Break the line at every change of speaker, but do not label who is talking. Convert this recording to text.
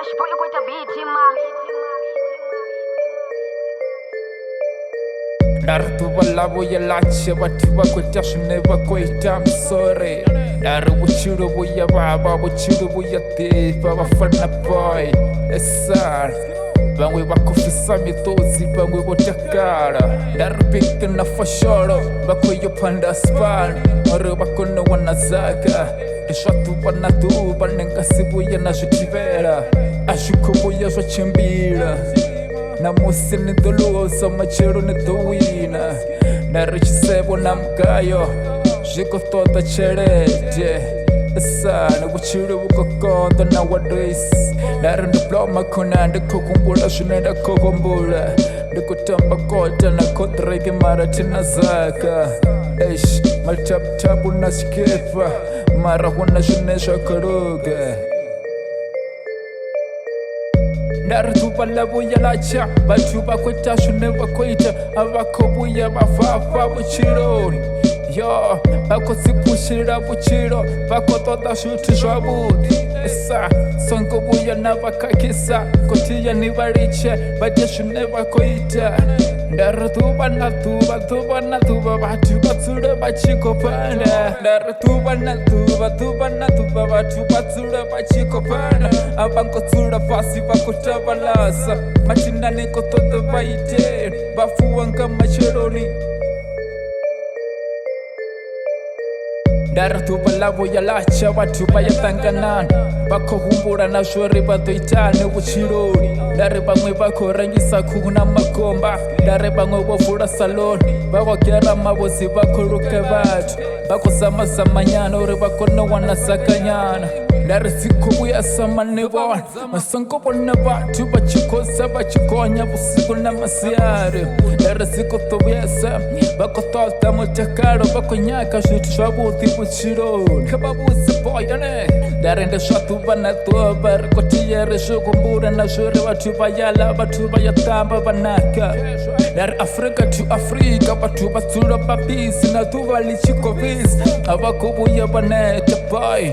Fresh boy with the beat, man.
Naruto balabo yalache batiba kweta shune bakweta I'm sorry. Naru buchiro buya baba buchiro buya te baba fana boy. Esar bangwe bakufisa mitozi bangwe botakara. Naru pika na fashoro bakoyo panda span. Oro bakono wanazaka. Ishatu banatu banengasibuya na jutivera. Ashukubuya zochimbira. Na musi ni dolosa machero ni dowina. Na richisebo na mkayo Jiko tota cherete Sana buchiro bukokondo na wadis. Na diploma kuna ndiko kumbula shunenda kukumbula. Ndiko tamba kota na kotreke mara tina zaka. Eish, maltabu na skepa. Mara huna shunesha karuga. Naruto balabo yalacha batuba kweta shune bakweta abakobuya bafafa buchiro yo bakosipushira buchiro bakotoda shuti jwabuti esa songo buya nabakakisa kotiya nibariche bajye shune bakweta Naruto banatuba batu batsura bachikopana. Naruto banatuba batu batsura bachikopana. Abanko tsura fasi bakotabalasa. Machinda neko toto baite bafuanga macheroni. Naruto balabo yalacha batu bayatanganana. Bako humbura na shori batoitane buchironi. Dare bangwe bako rangisa kuna makomba. Dare bangwe bofura saloni. Bako kera mabosi bako ruke batu. Bako sama samanyana uri bako no wana sakanyana. Dare siko buya sama nebon. Masanko pona batu bachikosa bachikonya busiku na masiare. Dare siko tobiesa bako tolta motakaro bako nyaka shuti shabuti buchironi. Kababusi boyane. Dare nde shatu banatu barikotiere shukumbura na shuri batu bayala batu bayatamba banaka. Dar Afrika to Afrika batu batura babisi na tuva lichiko vis. Abakubuya banete boy.